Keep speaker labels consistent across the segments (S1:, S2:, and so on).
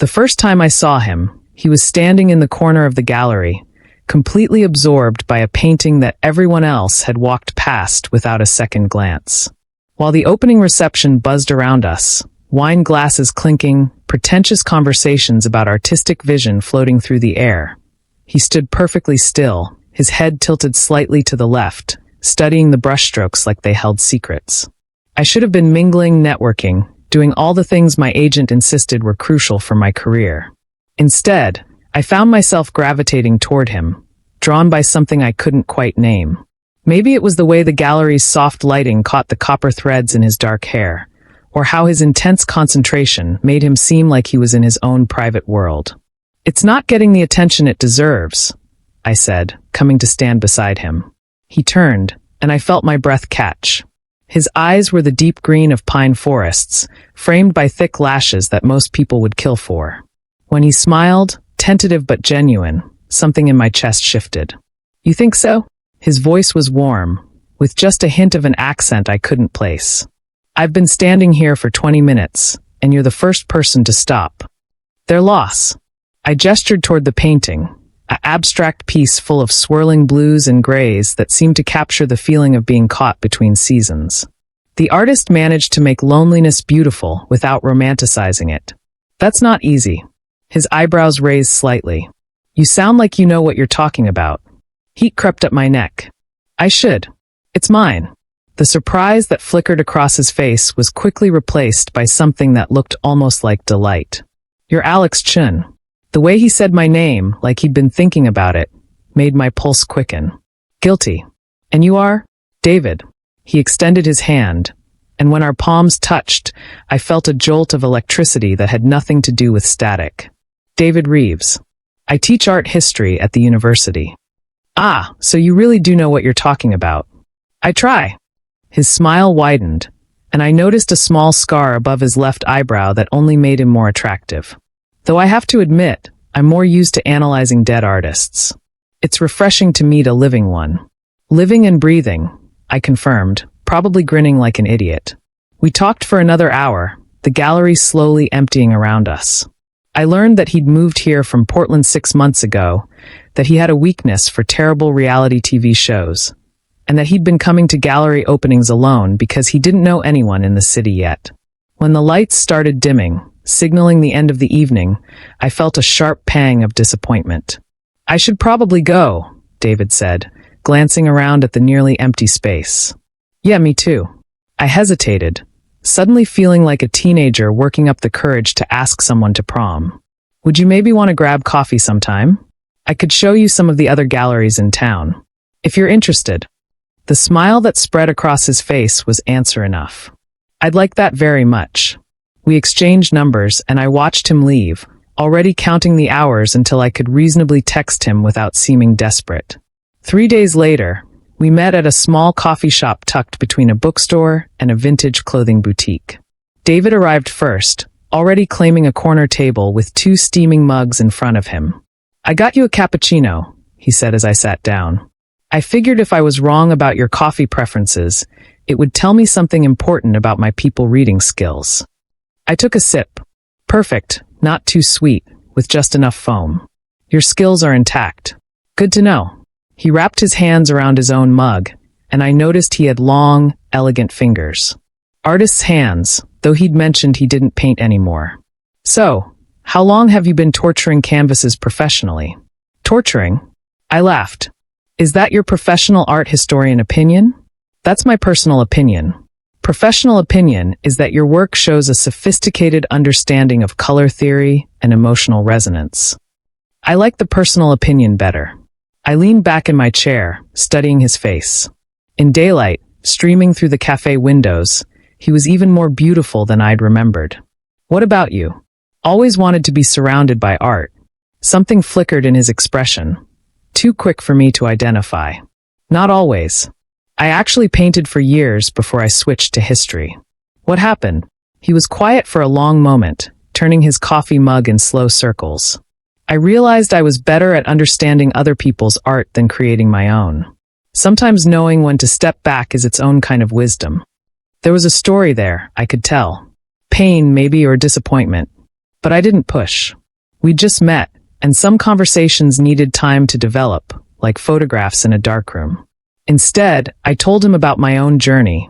S1: The first time I saw him, he was standing in the corner of the gallery, completely absorbed by a painting that everyone else had walked past without a second glance. While the opening reception buzzed around us, wine glasses clinking, pretentious conversations about artistic vision floating through the air, he stood perfectly still, his head tilted slightly to the left, studying the brushstrokes like they held secrets. I should have been mingling, networking, doing all the things my agent insisted were crucial for my career. Instead, I found myself gravitating toward him, drawn by something I couldn't quite name. Maybe it was the way the gallery's soft lighting caught the copper threads in his dark hair, or how his intense concentration made him seem like he was in his own private world. "It's not getting the attention it deserves," I said, coming to stand beside him. He turned, and I felt my breath catch. His eyes were the deep green of pine forests, framed by thick lashes that most people would kill for. When he smiled, tentative but genuine, something in my chest shifted. "You think so?" His voice was warm, with just a hint of an accent I couldn't place. "I've been standing here for 20 minutes, and you're the first person to stop." "Their loss." I gestured toward the painting, an abstract piece full of swirling blues and grays that seemed to capture the feeling of being caught between seasons. The artist managed to make loneliness beautiful without romanticizing it. "That's not easy." His eyebrows raised slightly. "You sound like you know what you're talking about." Heat crept up my neck. "I should. It's mine." The surprise that flickered across his face was quickly replaced by something that looked almost like delight. "You're Alex Chun." The way he said my name, like he'd been thinking about it, made my pulse quicken. "Guilty." "And you are?" "David." He extended his hand, and when our palms touched, I felt a jolt of electricity that had nothing to do with static. "David Reeves. I teach art history at the university." "Ah, so you really do know what you're talking about." "I try." His smile widened, and I noticed a small scar above his left eyebrow that only made him more attractive. Though I have to admit, I'm more used to analyzing dead artists. It's refreshing to meet a living one. "Living and breathing," I confirmed, probably grinning like an idiot. We talked for another hour, the gallery slowly emptying around us. I learned that he'd moved here from Portland 6 months ago, that he had a weakness for terrible reality TV shows, and that he'd been coming to gallery openings alone because he didn't know anyone in the city yet. When the lights started dimming, signaling the end of the evening, I felt a sharp pang of disappointment. "I should probably go," David said, glancing around at the nearly empty space. "Yeah, me too." I hesitated, suddenly feeling like a teenager working up the courage to ask someone to prom. "Would you maybe want to grab coffee sometime? I could show you some of the other galleries in town. If you're interested." The smile that spread across his face was answer enough. "I'd like that very much." We exchanged numbers, and I watched him leave, already counting the hours until I could reasonably text him without seeming desperate. 3 days later, we met at a small coffee shop tucked between a bookstore and a vintage clothing boutique. David arrived first, already claiming a corner table with 2 steaming mugs in front of him. "I got you a cappuccino," he said as I sat down. "I figured if I was wrong about your coffee preferences, it would tell me something important about my people reading skills." I took a sip. "Perfect, not too sweet, with just enough foam. Your skills are intact." "Good to know." He wrapped his hands around his own mug, and I noticed he had long, elegant fingers. Artist's hands, though he'd mentioned he didn't paint anymore. "So, how long have you been torturing canvases professionally?" "Torturing?" I laughed. "Is that your professional art historian opinion?" "That's my personal opinion. Professional opinion is that your work shows a sophisticated understanding of color theory and emotional resonance." I like the personal opinion better. I leaned back in my chair, studying his face. In daylight, streaming through the cafe windows, he was even more beautiful than I'd remembered. "What about you?" "Always wanted to be surrounded by art." Something flickered in his expression, too quick for me to identify. "Not always. I actually painted for years before I switched to history." "What happened?" He was quiet for a long moment, turning his coffee mug in slow circles. "I realized I was better at understanding other people's art than creating my own. Sometimes knowing when to step back is its own kind of wisdom." There was a story there, I could tell. Pain, maybe, or disappointment. But I didn't push. We just met, and some conversations needed time to develop, like photographs in a darkroom. Instead, I told him about my own journey.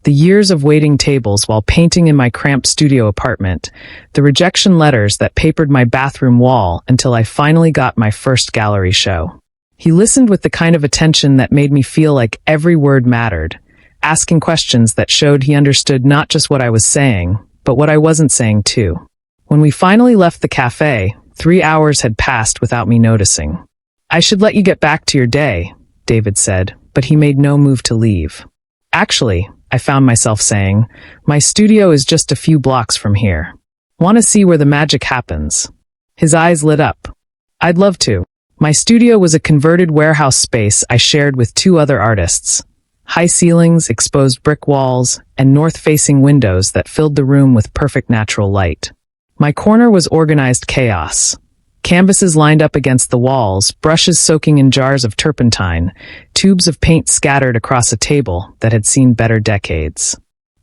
S1: The years of waiting tables while painting in my cramped studio apartment, the rejection letters that papered my bathroom wall until I finally got my first gallery show. He listened with the kind of attention that made me feel like every word mattered, asking questions that showed he understood not just what I was saying, but what I wasn't saying too. When we finally left the cafe, 3 hours had passed without me noticing. "I should let you get back to your day," David said, but he made no move to leave. "Actually," I found myself saying, "my studio is just a few blocks from here. Want to see where the magic happens?" His eyes lit up. "I'd love to." My studio was a converted warehouse space I shared with 2 other artists. High ceilings, exposed brick walls, and north-facing windows that filled the room with perfect natural light. My corner was organized chaos. Canvases lined up against the walls, brushes soaking in jars of turpentine, tubes of paint scattered across a table that had seen better decades.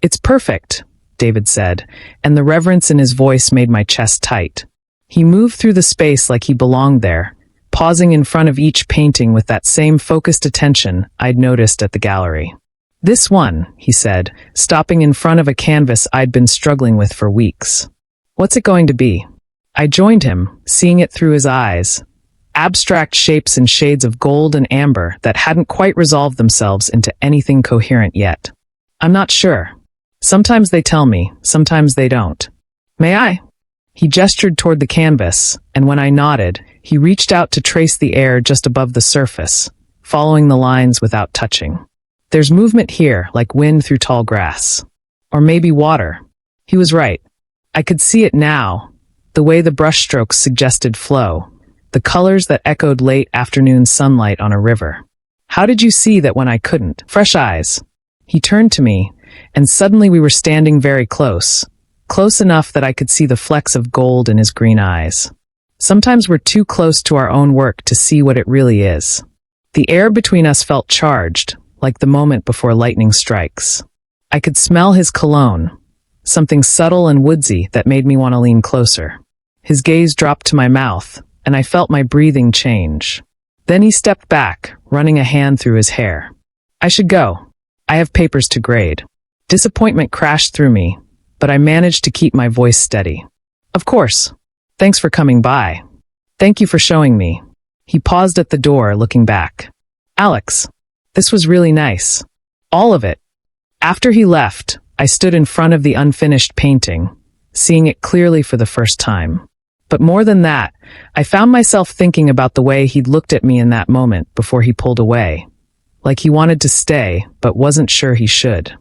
S1: "It's perfect," David said, and the reverence in his voice made my chest tight. He moved through the space like he belonged there, pausing in front of each painting with that same focused attention I'd noticed at the gallery. "This one," he said, stopping in front of a canvas I'd been struggling with for weeks. "What's it going to be?" I joined him, seeing it through his eyes. Abstract shapes and shades of gold and amber that hadn't quite resolved themselves into anything coherent yet. "I'm not sure. Sometimes they tell me, sometimes they don't. May I?" He gestured toward the canvas, and when I nodded, he reached out to trace the air just above the surface, following the lines without touching. "There's movement here, like wind through tall grass. Or maybe water." He was right. I could see it now. The way the brushstrokes suggested flow, the colors that echoed late afternoon sunlight on a river. "How did you see that when I couldn't?" "Fresh eyes." He turned to me, and suddenly we were standing very close enough that I could see the flecks of gold in his green eyes. Sometimes we're too close to our own work to see what it really is. The air between us felt charged, like the moment before lightning strikes. I could smell his cologne, something subtle and woodsy that made me want to lean closer. His gaze dropped to my mouth, and I felt my breathing change. Then he stepped back, running a hand through his hair. "I should go. I have papers to grade." Disappointment crashed through me, but I managed to keep my voice steady. "Of course. Thanks for coming by. Thank you for showing me." He paused at the door, looking back. "Alex, this was really nice. All of it." After he left, I stood in front of the unfinished painting, seeing it clearly for the first time. But more than that, I found myself thinking about the way he'd looked at me in that moment before he pulled away, like he wanted to stay but wasn't sure he should.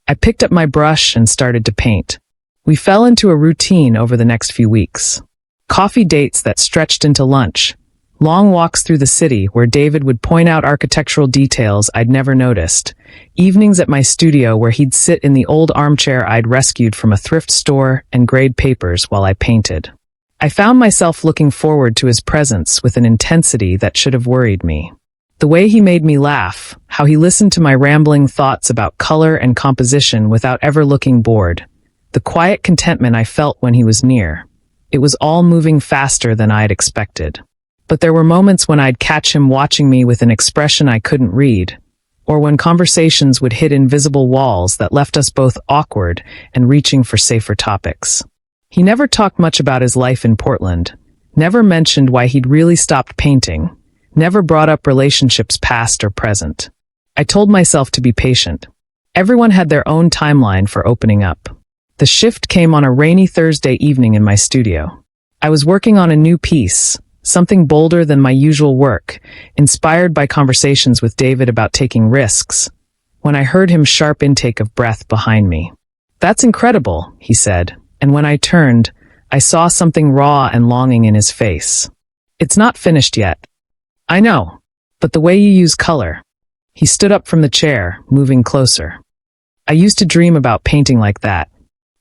S1: I picked up my brush and started to paint. We fell into a routine over the next few weeks. Coffee dates that stretched into lunch, long walks through the city where David would point out architectural details I'd never noticed, evenings at my studio where he'd sit in the old armchair I'd rescued from a thrift store and grade papers while I painted. I found myself looking forward to his presence with an intensity that should have worried me. The way he made me laugh, how he listened to my rambling thoughts about color and composition without ever looking bored, the quiet contentment I felt when he was near. It was all moving faster than I'd expected. But there were moments when I'd catch him watching me with an expression I couldn't read, or when conversations would hit invisible walls that left us both awkward and reaching for safer topics. He never talked much about his life in Portland, never mentioned why he'd really stopped painting, never brought up relationships past or present. I told myself to be patient. Everyone had their own timeline for opening up. The shift came on a rainy Thursday evening in my studio. I was working on a new piece, something bolder than my usual work, inspired by conversations with David about taking risks, when I heard his sharp intake of breath behind me. "That's incredible," he said, and when I turned, I saw something raw and longing in his face. "It's not finished yet." "I know, but the way you use color." He stood up from the chair, moving closer. "I used to dream about painting like that."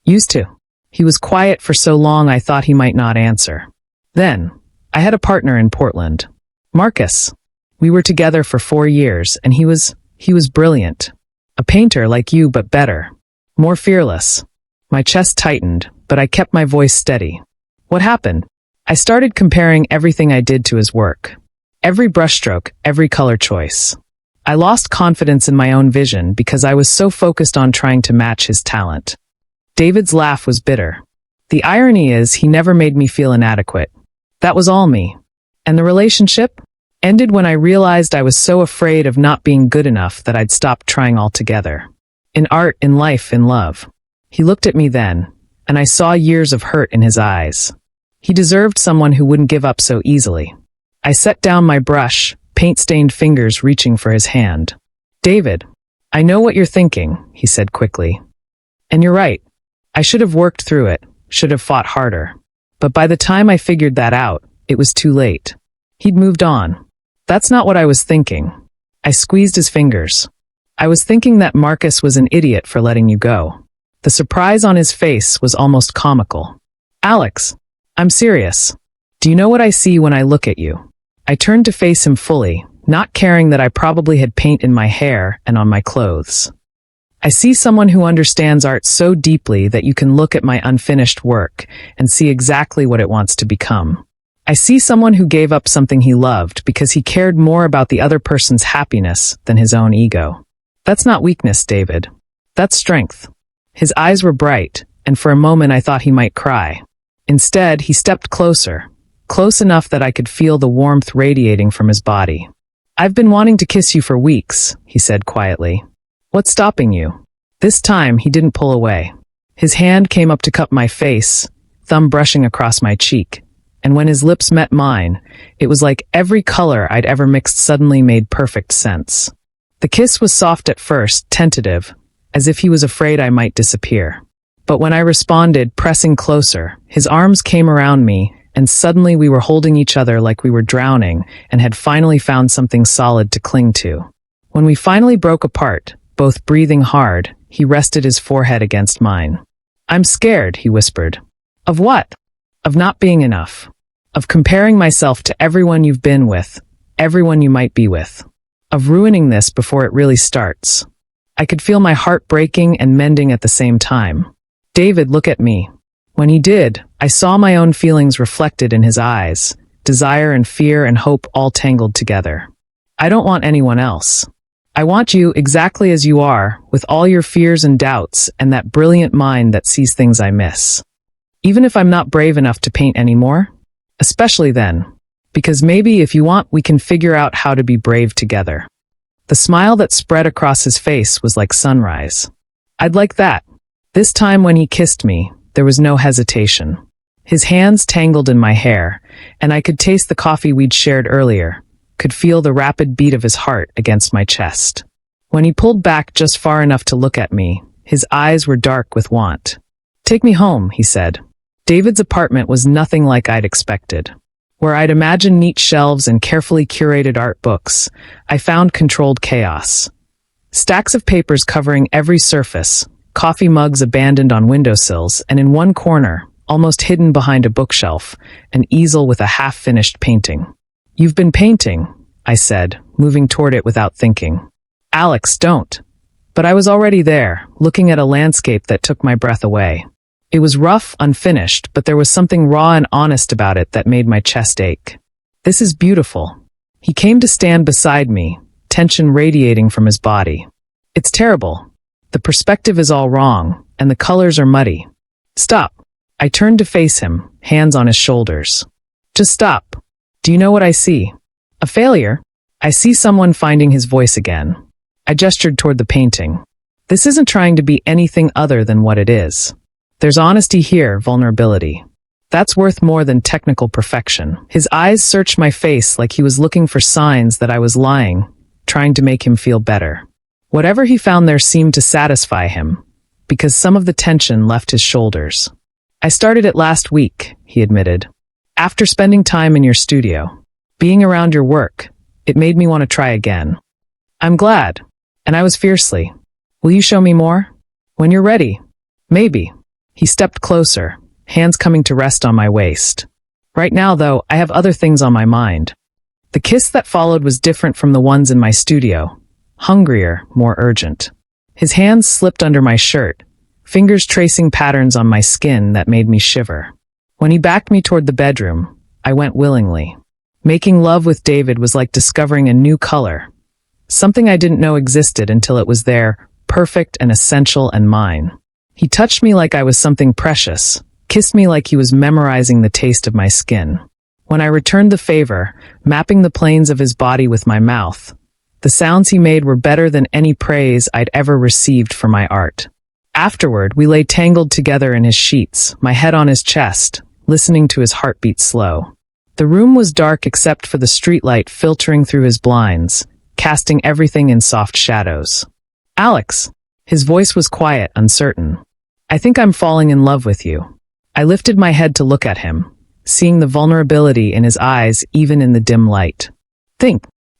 S1: "Used to?" He was quiet for so long I thought he might not answer. "Then, I had a partner in Portland. Marcus. We were together for 4 years, and he was brilliant. A painter like you, but better. More fearless." My chest tightened, but I kept my voice steady. What happened? I started comparing everything I did to his work. Every brushstroke, every color choice. I lost confidence in my own vision because I was so focused on trying to match his talent. David's laugh was bitter. The irony is, he never made me feel inadequate. That was all me. And the relationship ended when I realized I was so afraid of not being good enough that I'd stopped trying altogether. In art, in life, in love. He looked at me then, and I saw years of hurt in his eyes. He deserved someone who wouldn't give up so easily. I set down my brush, paint-stained fingers reaching for his hand. David, I know what you're thinking, he said quickly. And you're right. I should have worked through it, should have fought harder. But by the time I figured that out, it was too late. He'd moved on. That's not what I was thinking. I squeezed his fingers. I was thinking that Marcus was an idiot for letting you go. The surprise on his face was almost comical. Alex, I'm serious. Do you know what I see when I look at you? I turned to face him fully, not caring that I probably had paint in my hair and on my clothes. I see someone who understands art so deeply that you can look at my unfinished work and see exactly what it wants to become. I see someone who gave up something he loved because he cared more about the other person's happiness than his own ego. That's not weakness, David. That's strength. His eyes were bright, and for a moment I thought he might cry. Instead, he stepped closer, close enough that I could feel the warmth radiating from his body. I've been wanting to kiss you for weeks, he said quietly. What's stopping you? This time, he didn't pull away. His hand came up to cup my face, thumb brushing across my cheek. And when his lips met mine, it was like every color I'd ever mixed suddenly made perfect sense. The kiss was soft at first, tentative, as if he was afraid I might disappear. But when I responded, pressing closer, his arms came around me, and suddenly we were holding each other like we were drowning and had finally found something solid to cling to. When we finally broke apart, both breathing hard, he rested his forehead against mine. I'm scared, he whispered. Of what? Of not being enough. Of comparing myself to everyone you've been with, everyone you might be with. Of ruining this before it really starts. I could feel my heart breaking and mending at the same time. David, look at me. When he did, I saw my own feelings reflected in his eyes, desire and fear and hope all tangled together. I don't want anyone else. I want you exactly as you are, with all your fears and doubts and that brilliant mind that sees things I miss. Even if I'm not brave enough to paint anymore? Especially then. Because maybe if you want, we can figure out how to be brave together. The smile that spread across his face was like sunrise. I'd like that. This time when he kissed me, there was no hesitation. His hands tangled in my hair, and I could taste the coffee we'd shared earlier, could feel the rapid beat of his heart against my chest. When he pulled back just far enough to look at me, his eyes were dark with want. Take me home, he said. David's apartment was nothing like I'd expected. Where I'd imagined neat shelves and carefully curated art books, I found controlled chaos. Stacks of papers covering every surface, coffee mugs abandoned on windowsills, and in one corner, almost hidden behind a bookshelf, an easel with a half-finished painting. You've been painting, I said, moving toward it without thinking. Alex, don't. But I was already there, looking at a landscape that took my breath away. It was rough, unfinished, but there was something raw and honest about it that made my chest ache. This is beautiful. He came to stand beside me, tension radiating from his body. It's terrible. The perspective is all wrong, and the colors are muddy. Stop. I turned to face him, hands on his shoulders. Just stop. Do you know what I see? A failure? I see someone finding his voice again. I gestured toward the painting. This isn't trying to be anything other than what it is. There's honesty here, vulnerability. That's worth more than technical perfection. His eyes searched my face like he was looking for signs that I was lying, trying to make him feel better. Whatever he found there seemed to satisfy him, because some of the tension left his shoulders. I started it last week, he admitted. After spending time in your studio, being around your work, it made me want to try again. I'm glad. And I was fiercely. Will you show me more? When you're ready. Maybe. He stepped closer, hands coming to rest on my waist. Right now, though, I have other things on my mind. The kiss that followed was different from the ones in my studio. Hungrier, more urgent. His hands slipped under my shirt, fingers tracing patterns on my skin that made me shiver. When he backed me toward the bedroom, I went willingly. Making love with David was like discovering a new color, something I didn't know existed until it was there, perfect and essential and mine. He touched me like I was something precious, kissed me like he was memorizing the taste of my skin. When I returned the favor, mapping the planes of his body with my mouth, the sounds he made were better than any praise I'd ever received for my art. Afterward, we lay tangled together in his sheets, my head on his chest, listening to his heartbeat slow. The room was dark except for the streetlight filtering through his blinds, casting everything in soft shadows. "Alex." His voice was quiet, uncertain. "I think I'm falling in love with you." I lifted my head to look at him, seeing the vulnerability in his eyes even in the dim light.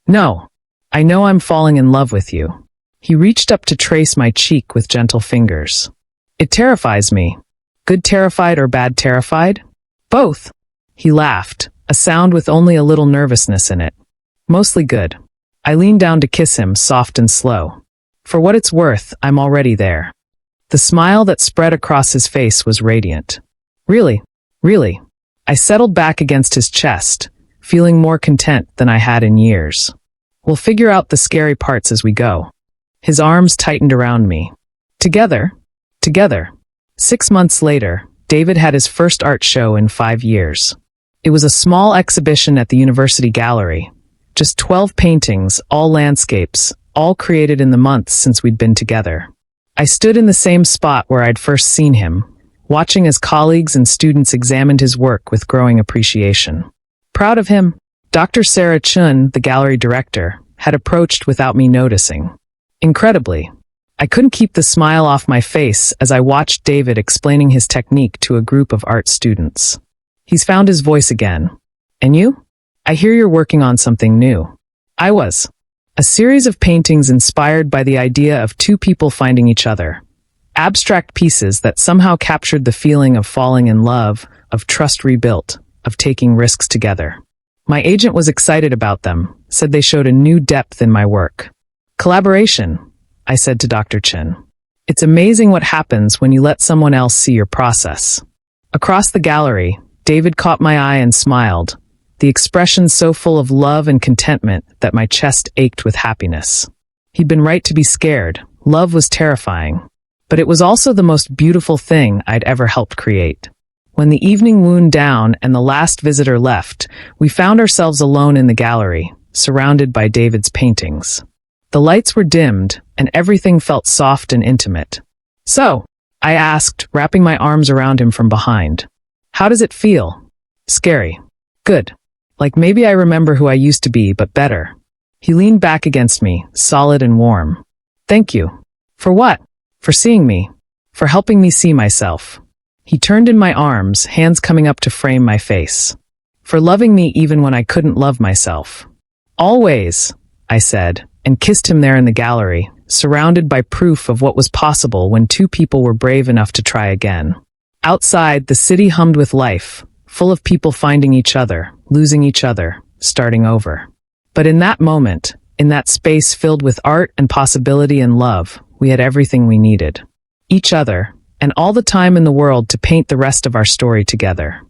S1: No. I know I'm falling in love with you." He reached up to trace my cheek with gentle fingers. "It terrifies me. Good terrified or bad terrified?" "Both." He laughed, a sound with only a little nervousness in it. "Mostly good." I leaned down to kiss him, soft and slow. "For what it's worth, I'm already there." The smile that spread across his face was radiant. Really? I settled back against his chest, feeling more content than I had in years. "We'll figure out the scary parts as we go." His arms tightened around me. Together. 6 months later, David had his first art show in 5 years. It was a small exhibition at the university gallery. Just 12 paintings, all landscapes, all created in the months since we'd been together. I stood in the same spot where I'd first seen him, watching as colleagues and students examined his work with growing appreciation. Proud of him, Dr. Sarah Chun, the gallery director, had approached without me noticing. Incredibly, I couldn't keep the smile off my face as I watched David explaining his technique to a group of art students. "He's found his voice again. And you? I hear you're working on something new." I was. A series of paintings inspired by the idea of two people finding each other. Abstract pieces that somehow captured the feeling of falling in love, of trust rebuilt, of taking risks together. My agent was excited about them, said they showed a new depth in my work. "Collaboration," I said to Dr. Chin. "It's amazing what happens when you let someone else see your process." Across the gallery, David caught my eye and smiled, the expression so full of love and contentment that my chest ached with happiness. He'd been right to be scared. Love was terrifying. But it was also the most beautiful thing I'd ever helped create. When the evening wound down and the last visitor left, we found ourselves alone in the gallery, surrounded by David's paintings. The lights were dimmed, and everything felt soft and intimate. "So," I asked, wrapping my arms around him from behind. "How does it feel?" "Scary." "Good. Like maybe I remember who I used to be, but better." He leaned back against me, solid and warm. "Thank you." "For what?" "For seeing me. For helping me see myself." He turned in my arms, hands coming up to frame my face. "For loving me even when I couldn't love myself." "Always," I said, and kissed him there in the gallery, surrounded by proof of what was possible when two people were brave enough to try again. Outside, the city hummed with life, full of people finding each other, losing each other, starting over. But in that moment, in that space filled with art and possibility and love, we had everything we needed. Each other, and all the time in the world to paint the rest of our story together.